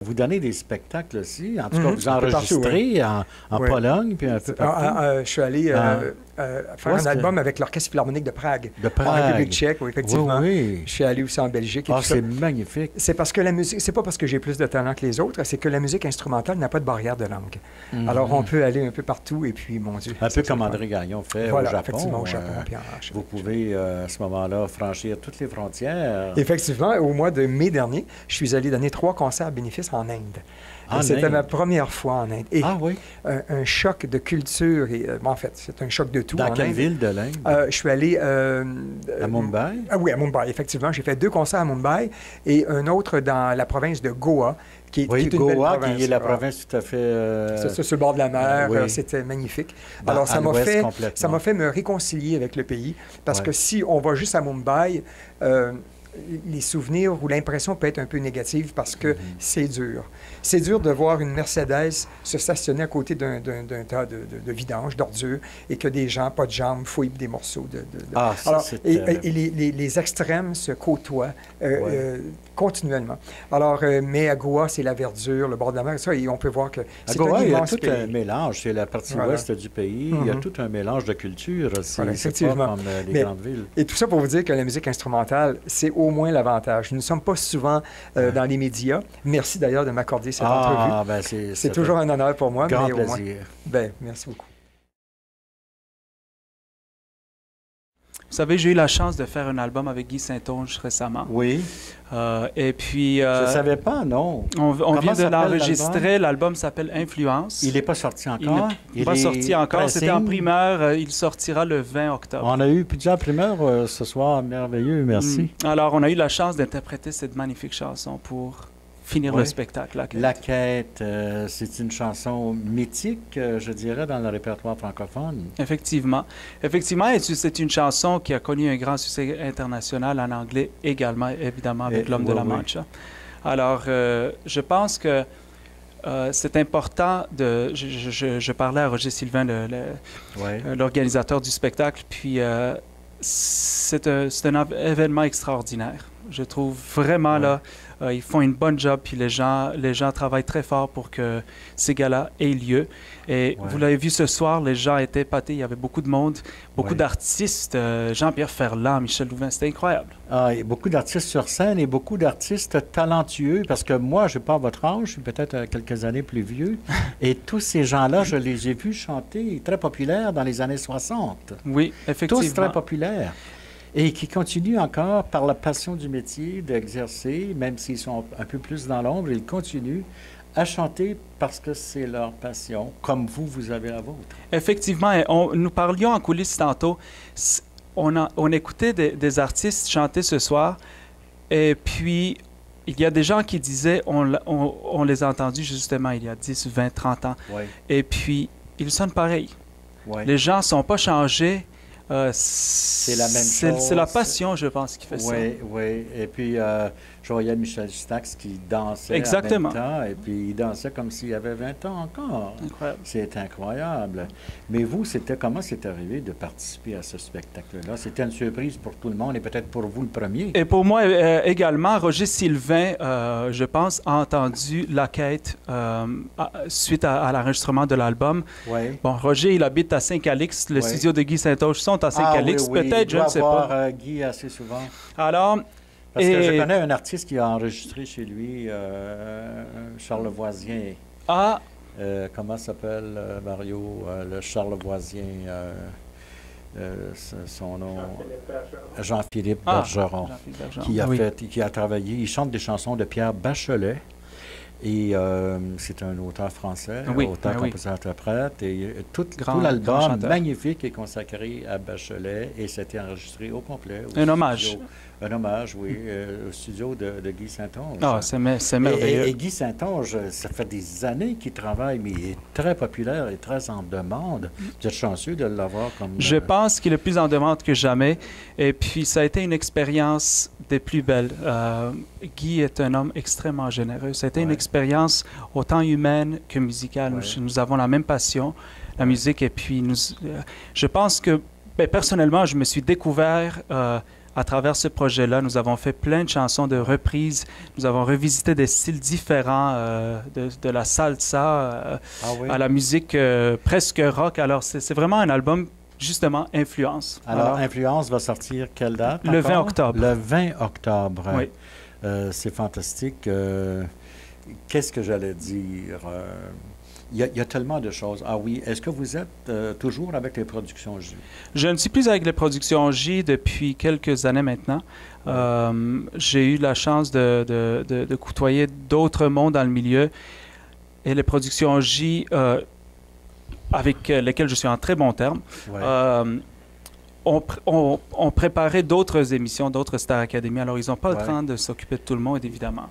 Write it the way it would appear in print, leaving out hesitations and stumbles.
Vous donnez des spectacles aussi. En tout cas, Mhm. vous Un peu partout, enregistrez en Oui. Pologne, puis un peu partout. Je suis allé faire un album avec l'Orchestre Philharmonique de Prague. De En Prague. République tchèque, oui, effectivement. Oui. Je suis allé aussi en Belgique et tout ça. C'est magnifique. C'est parce que la musique, c'est pas parce que j'ai plus de talent que les autres, c'est que la musique instrumentale n'a pas de barrière de langue. Alors, on peut aller un peu partout et puis, mon Dieu. Un peu comme André Gagnon fait voilà, au Japon. Effectivement, au Japon. Vous pouvez, à ce moment-là, franchir toutes les frontières. Effectivement, au mois de mai dernier, je suis allé donner 3 concerts à bénéfice en Inde. C'était ma première fois en Inde. Et oui? Un choc de culture. Et, en fait, c'est un choc de tout. Dans quelle ville de l'Inde? Je suis allé... à Mumbai? Oui, à Mumbai, effectivement. J'ai fait 2 concerts à Mumbai et un autre dans la province de Goa, qui est une belle province. Qui est la province tout à fait... C'est ça, sur le bord de la mer. Oui. C'était magnifique. Alors, ça m'a fait me réconcilier avec le pays, parce que si on va juste à Mumbai... les souvenirs ou l'impression peut être un peu négative parce que c'est dur. C'est dur de voir une Mercedes se stationner à côté d'un tas de vidange, d'ordures, et que des gens, pas de jambes, fouillent des morceaux Alors, les extrêmes se côtoient continuellement. Alors, mais à Goa, c'est la verdure, le bord de la mer, ça, et on peut voir que c'est un immense pays. Il y a tout un mélange. C'est la partie ouest du pays. Il y a tout un mélange de cultures. C'est pas comme les grandes villes. Et tout ça pour vous dire que la musique instrumentale, c'est au moins l'avantage. Nous ne sommes pas souvent dans les médias. Merci d'ailleurs de m'accorder cette entrevue. C'est toujours un honneur pour moi. Grand mais plaisir. Au moins, merci beaucoup. Vous savez, j'ai eu la chance de faire un album avec Guy Saint-Onge récemment. Oui. Et puis... je ne savais pas, non. On vient de l'enregistrer. L'album s'appelle Influence. Il n'est pas sorti encore? Il n'est pas sorti encore. C'était en primeur. Il sortira le 20 octobre. On a eu plusieurs primeurs ce soir. Merveilleux, merci. Alors, on a eu la chance d'interpréter cette magnifique chanson pour finir le spectacle. La Quête, c'est une chanson mythique, je dirais, dans le répertoire francophone. Effectivement. Effectivement, et c'est une chanson qui a connu un grand succès international en anglais également, évidemment, avec L'Homme de la Mancha. Alors, je pense que c'est important de... Je parlais à Roger Sylvain, l'organisateur du spectacle, puis c'est un événement extraordinaire. Je trouve vraiment là... ils font une bonne job, puis les gens travaillent très fort pour que ces galas aient lieu. Et vous l'avez vu ce soir, les gens étaient épatés, il y avait beaucoup de monde, beaucoup d'artistes, Jean-Pierre Ferland, Michel Louvain, c'était incroyable. Et beaucoup d'artistes sur scène et beaucoup d'artistes talentueux, parce que moi, je n'ai pas votre âge, je suis peut-être quelques années plus vieux, et tous ces gens-là, je les ai vus chanter, très populaires dans les années 60. Oui, effectivement. Tous très populaires. Et qui continuent encore, par la passion du métier, d'exercer, même s'ils sont un peu plus dans l'ombre, ils continuent à chanter parce que c'est leur passion, comme vous avez la vôtre. Effectivement, nous parlions en coulisses tantôt, on écoutait des artistes chanter ce soir, et puis il y a des gens qui disaient, on les a entendus justement il y a 10, 20, 30 ans, et puis ils sonnent pareil. Les gens ne sont pas changés. C'est la même chose. C'est la passion, je pense, qui fait ça. Oui. Et puis, je voyais Michel Stax qui dansait Exactement. en même temps, et puis il dansait comme s'il avait 20 ans encore. Incroyable. C'est incroyable. Mais vous, comment c'est arrivé de participer à ce spectacle-là? C'était une surprise pour tout le monde et peut-être pour vous le premier. Et pour moi également, Roger Sylvain, je pense, a entendu La Quête suite à l'enregistrement de l'album. Bon, Roger, il habite à Saint-Calix, le studio de Guy Saint-Onge sont à Saint-Calix, peut-être, je ne sais pas. Guy assez souvent. Alors... Parce que je connais un artiste qui a enregistré chez lui, Charles Voisien. Comment s'appelle, Mario? Le Charles Voisien, son nom... Jean-Philippe Bergeron. Qui a travaillé, il chante des chansons de Pierre Bachelet. Et c'est un auteur français, auteur-compositeur-interprète. Et tout l'album magnifique est consacré à Bachelet et c'était enregistré au complet. Un hommage. Un hommage, oui, au studio de Guy Saint-Onge. Ah, c'est merveilleux. Et Guy Saint-Onge, ça fait des années qu'il travaille, mais il est très populaire et très en demande. Vous êtes chanceux de l'avoir comme... Je pense qu'il est plus en demande que jamais. Et puis, ça a été une expérience des plus belles. Guy est un homme extrêmement généreux. Ça a été une expérience autant humaine que musicale. Nous avons la même passion, la musique. Et puis, je pense que, personnellement, je me suis découvert... à travers ce projet-là, nous avons fait plein de chansons de reprises. Nous avons revisité des styles différents, de la salsa à la musique presque rock. Alors, c'est vraiment un album, justement, Influence. Alors, Influence va sortir quelle date? Le 20 octobre. Le 20 octobre. Oui. C'est fantastique. Qu'est-ce que j'allais dire? Il y a tellement de choses. Ah oui, est-ce que vous êtes toujours avec les productions J? Je ne suis plus avec les productions J depuis quelques années maintenant. J'ai eu la chance de côtoyer d'autres mondes dans le milieu. Et les productions J, avec lesquelles je suis en très bon terme, ont préparé d'autres émissions, d'autres Star Academy. Alors, ils n'ont pas le temps de s'occuper de tout le monde, évidemment.